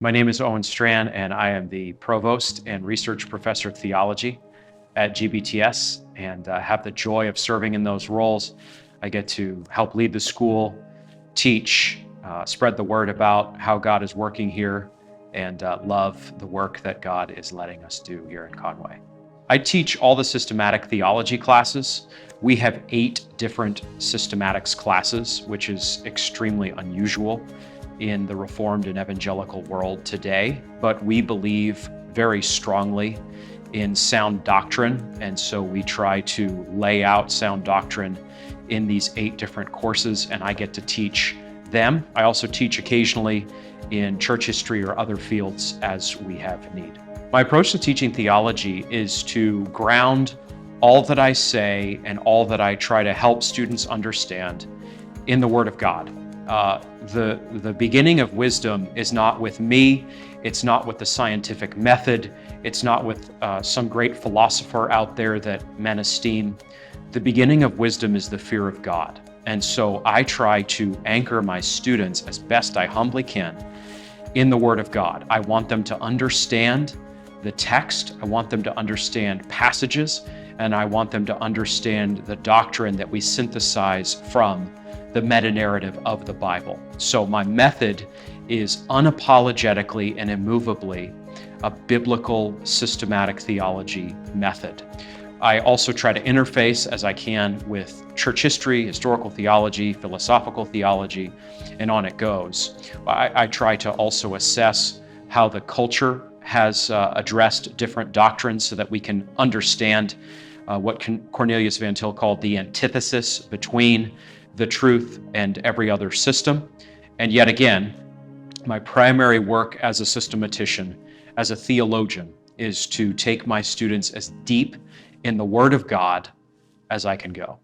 My name is Owen Strand, and I am the Provost and Research Professor of Theology at GBTS, and have the joy of serving in those roles. I get to help lead the school, teach, spread the word about how God is working here, and love the work that God is letting us do here in Conway. I teach all the systematic theology classes. We have 8 different systematics classes, which is extremely unusual in the Reformed and evangelical world today, but we believe very strongly in sound doctrine, and so we try to lay out sound doctrine in these 8 different courses, and I get to teach them. I also teach occasionally in church history or other fields as we have need. My approach to teaching theology is to ground all that I say and all that I try to help students understand in the Word of God. The beginning of wisdom is not with me, it's not with the scientific method, it's not with some great philosopher out there that men esteem. The beginning of wisdom is the fear of God. And so I try to anchor my students as best I humbly can in the Word of God. I want them to understand the text, I want them to understand passages, and I want them to understand the doctrine that we synthesize from the meta-narrative of the Bible. So my method is unapologetically and immovably a biblical systematic theology method. I also try to interface as I can with church history, historical theology, philosophical theology, and on it goes. I try to also assess how the culture has addressed different doctrines so that we can understand what Cornelius Van Til called the antithesis between the truth and every other system. And yet again, my primary work as a systematician, as a theologian, is to take my students as deep in the Word of God as I can go.